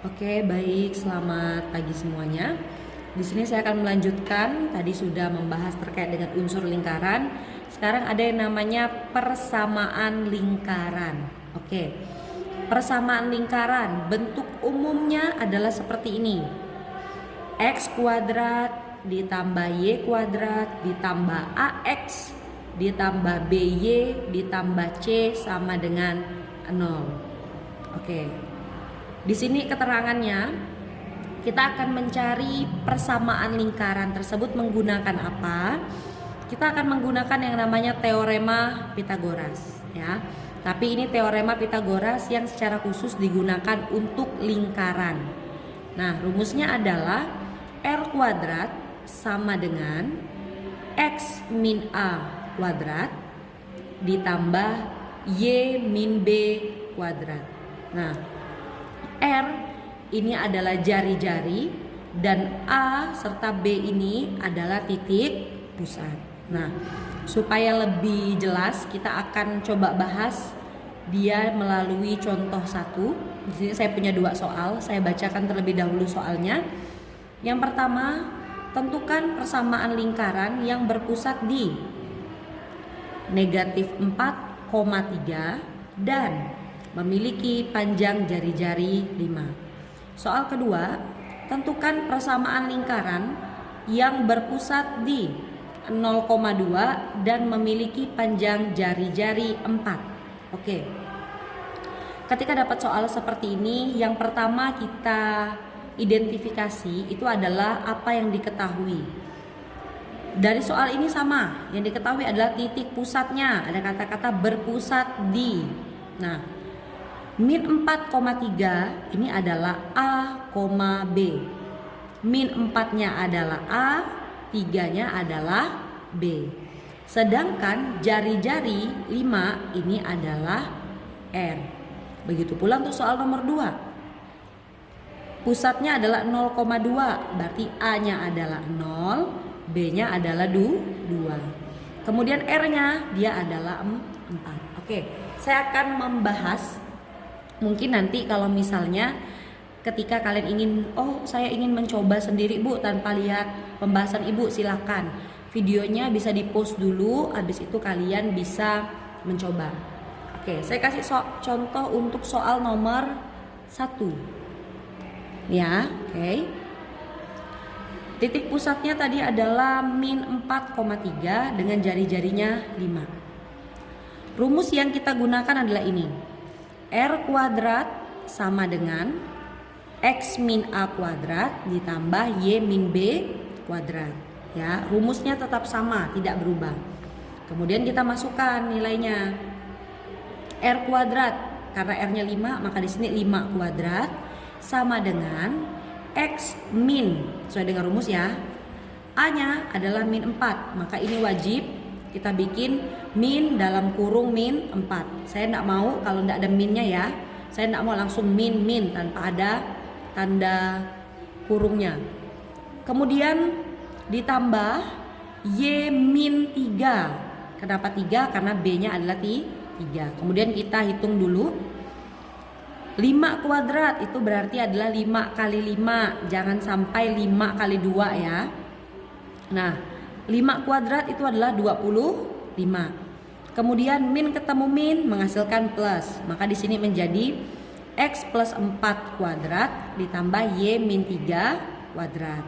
Oke, baik. Selamat pagi semuanya. Di sini saya akan melanjutkan. Tadi sudah membahas terkait dengan unsur lingkaran. Sekarang ada yang namanya persamaan lingkaran. Oke. Persamaan lingkaran bentuk umumnya adalah seperti ini. X kuadrat ditambah Y kuadrat ditambah AX ditambah BY ditambah C sama dengan 0. Oke. Di sini keterangannya, kita akan mencari persamaan lingkaran tersebut menggunakan apa? Kita akan menggunakan yang namanya teorema Pythagoras, ya. Tapi ini teorema Pythagoras yang secara khusus digunakan untuk lingkaran. Nah, rumusnya adalah R kuadrat sama dengan X min A kuadrat ditambah Y min B kuadrat. Nah, R ini adalah jari-jari dan A serta B ini adalah titik pusat. Nah, supaya lebih jelas kita akan coba bahas dia melalui contoh 1. Di sini saya punya 2 soal, saya bacakan terlebih dahulu soalnya. Yang pertama, tentukan persamaan lingkaran yang berpusat di negatif 4,3 dan memiliki panjang jari-jari 5. Soal kedua, tentukan persamaan lingkaran yang berpusat di 0,2 dan memiliki panjang jari-jari 4. Oke. Ketika dapat soal seperti ini, yang pertama kita identifikasi itu adalah apa yang diketahui. Dari soal ini sama, yang diketahui adalah titik pusatnya, ada kata-kata berpusat di. Nah, min 4,3 ini adalah A, B. Min 4-nya adalah A, 3-nya adalah B. Sedangkan jari-jari 5 ini adalah R. Begitu pula untuk soal nomor 2. Pusatnya adalah 0,2, berarti A-nya adalah 0, B-nya adalah 2. Kemudian R-nya dia adalah 4. Oke, saya akan membahas. Mungkin nanti kalau misalnya ketika kalian ingin, saya ingin mencoba sendiri Bu tanpa lihat pembahasan Ibu, silakan. Videonya bisa di-post dulu, habis itu kalian bisa mencoba. Oke, saya kasih contoh untuk soal nomor 1. Ya, oke. Titik pusatnya tadi adalah min 4,3 dengan jari-jarinya 5. Rumus yang kita gunakan adalah ini. R kuadrat sama dengan X min A kuadrat ditambah Y min B kuadrat. Ya, rumusnya tetap sama, tidak berubah. Kemudian kita masukkan nilainya. R kuadrat, karena R-nya 5, maka di sini 5 kuadrat sama dengan X min, sesuai dengan rumus ya. A-nya adalah min 4, maka ini wajib kita bikin min dalam kurung min 4. Saya tidak mau kalau tidak ada minnya ya. Saya tidak mau langsung min tanpa ada tanda kurungnya. Kemudian ditambah Y min 3. Kenapa 3? Karena B-nya adalah 3. Kemudian kita hitung dulu. 5 kuadrat itu berarti adalah 5 kali 5. Jangan sampai 5 kali 2 ya. Nah, 5 kuadrat itu adalah 25. Kemudian min ketemu min menghasilkan plus. Maka di sini menjadi X plus 4 kuadrat ditambah Y min 3 kuadrat.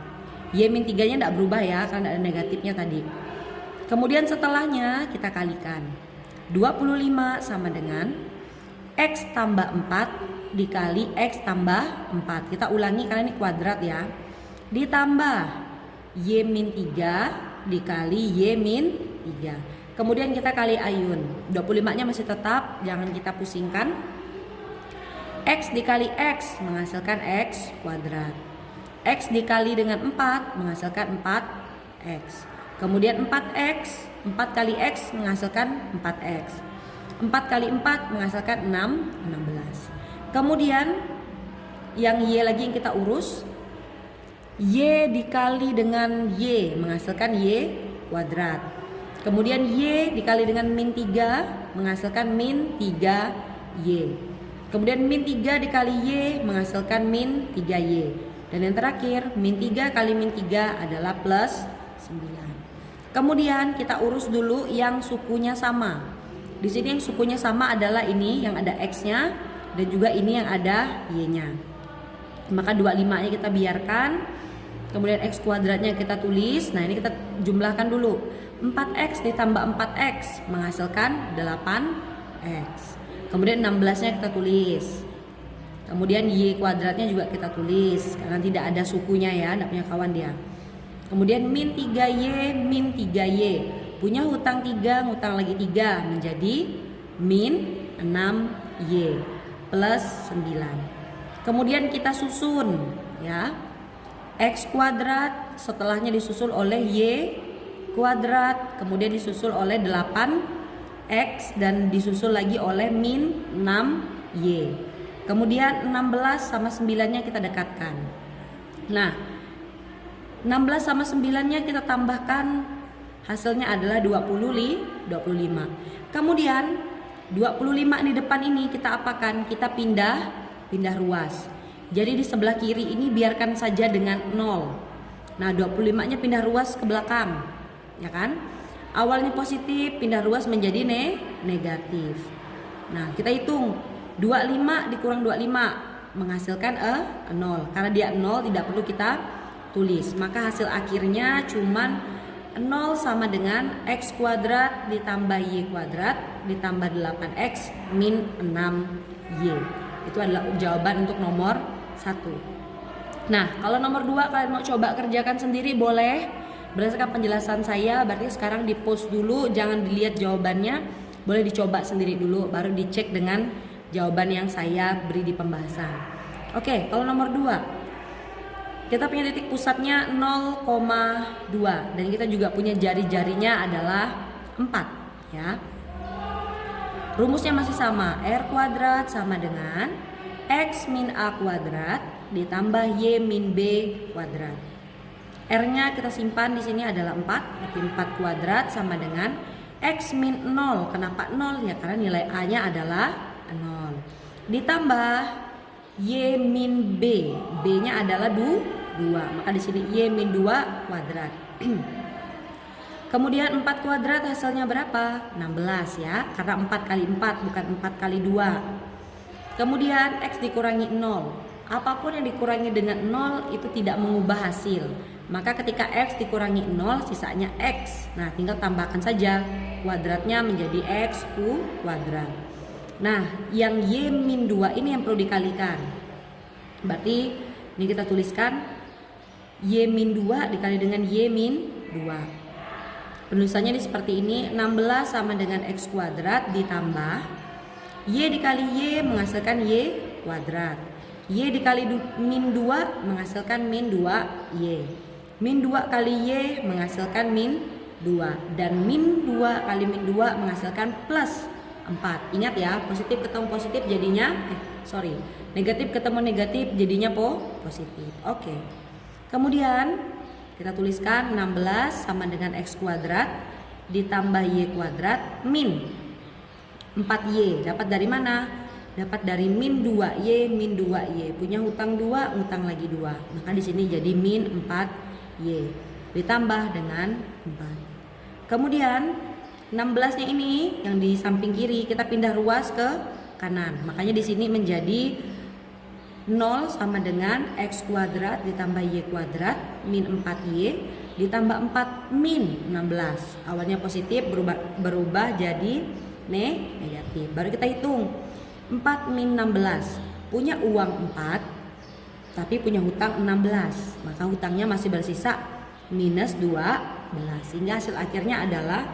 Y min 3-nya tidak berubah ya, karena ada negatifnya tadi. Kemudian setelahnya kita kalikan. 25 sama dengan X tambah 4 dikali X tambah 4. Kita ulangi karena ini kuadrat ya. Ditambah Y min 3 dikali Y min 3. Kemudian kita kali ayun. 25-nya masih tetap, jangan kita pusingkan. X dikali X menghasilkan X kuadrat. X dikali dengan 4 menghasilkan 4X. Kemudian 4X, 4 kali X menghasilkan 4X. 4 kali 4 menghasilkan 16. Kemudian yang Y lagi yang kita urus. Y dikali dengan Y menghasilkan Y kuadrat. Kemudian Y dikali dengan min 3 menghasilkan min 3Y. Kemudian min 3 dikali Y menghasilkan min 3Y. Dan yang terakhir, min 3 kali min 3 adalah plus 9. Kemudian kita urus dulu yang sukunya sama. Di sini yang sukunya sama adalah ini yang ada X-nya dan juga ini yang ada Y-nya. Maka 25-nya kita biarkan. Kemudian X kuadratnya kita tulis. Nah, ini kita jumlahkan dulu. 4X ditambah 4X menghasilkan 8X. Kemudian 16-nya kita tulis. Kemudian Y kuadratnya juga kita tulis karena tidak ada sukunya ya, tidak punya kawan dia. Kemudian min 3Y, min 3Y. Punya hutang 3, ngutang lagi 3 menjadi min 6Y plus 9. Kemudian kita susun ya. X kuadrat setelahnya disusul oleh Y kuadrat, kemudian disusul oleh 8X dan disusul lagi oleh min 6Y. Kemudian 16 sama 9-nya kita dekatkan. Nah, 16 sama 9-nya kita tambahkan, hasilnya adalah 25. Kemudian 25 di depan ini kita apakan? Kita pindah ruas. Jadi di sebelah kiri ini biarkan saja dengan 0. Nah, 25-nya pindah ruas ke belakang. Ya kan? Awalnya positif, pindah ruas menjadi negatif. Nah, kita hitung 25 dikurang 25 menghasilkan 0. Karena dia 0 tidak perlu kita tulis. Maka hasil akhirnya cuman 0 sama dengan X kuadrat ditambah Y kuadrat ditambah 8X min 6Y. Itu adalah jawaban untuk nomor 1. Nah, kalau nomor 2 kalian mau coba kerjakan sendiri boleh. Berdasarkan penjelasan saya, berarti sekarang di post dulu, jangan dilihat jawabannya. Boleh dicoba sendiri dulu, baru dicek dengan jawaban yang saya beri di pembahasan. Oke, kalau nomor 2, kita punya titik pusatnya 0,2 dan kita juga punya jari-jarinya adalah 4 ya. Rumusnya masih sama, R kuadrat sama dengan X min A kuadrat ditambah Y min B kuadrat. R-nya kita simpan di sini adalah 4, berarti 4 kuadrat sama dengan X min 0. Kenapa 0? Ya karena nilai A-nya adalah 0. Ditambah Y min B. B-nya adalah 2. Maka di sini Y min 2 kuadrat. Kemudian 4 kuadrat hasilnya berapa? 16 ya. Karena 4 kali 4 bukan 4 kali 2. Kemudian X dikurangi 0. Apapun yang dikurangi dengan 0 itu tidak mengubah hasil. Maka ketika X dikurangi 0 sisanya X. Nah, tinggal tambahkan saja kuadratnya menjadi X kuadrat. Nah, yang Y min 2 ini yang perlu dikalikan. Berarti ini kita tuliskan Y min 2 dikali dengan Y min 2. Penulisannya seperti ini, 16 sama dengan X kuadrat ditambah Y dikali Y menghasilkan Y kuadrat. Y dikali min 2 menghasilkan min 2Y. Min 2 kali Y menghasilkan min 2. Dan min 2 kali min 2 menghasilkan plus 4. Ingat ya, positif ketemu positif jadinya negatif ketemu negatif jadinya positif. Oke. Kemudian kita tuliskan 16 sama dengan X kuadrat ditambah Y kuadrat min 4Y. Dapat dari mana? Dapat dari min 2Y min 2Y. Punya hutang 2, hutang lagi 2. Maka di sini jadi min 4Y ditambah dengan 4. Kemudian 16-nya ini yang di samping kiri kita pindah ruas ke kanan. Makanya di sini menjadi 0 sama dengan X kuadrat ditambah Y kuadrat min 4Y ditambah 4 min 16. Awalnya positif berubah jadi negatif. Baru kita hitung 4 min 16. Punya uang 4 tapi punya hutang 16. Maka hutangnya masih bersisa minus 12. Sehingga hasil akhirnya adalah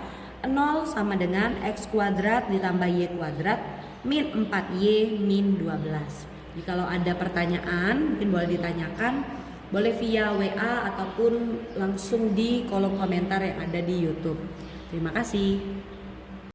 0 sama dengan X kuadrat ditambah Y kuadrat min 4Y min 12. Jadi kalau ada pertanyaan mungkin boleh ditanyakan, boleh via WA ataupun langsung di kolom komentar yang ada di YouTube. Terima kasih.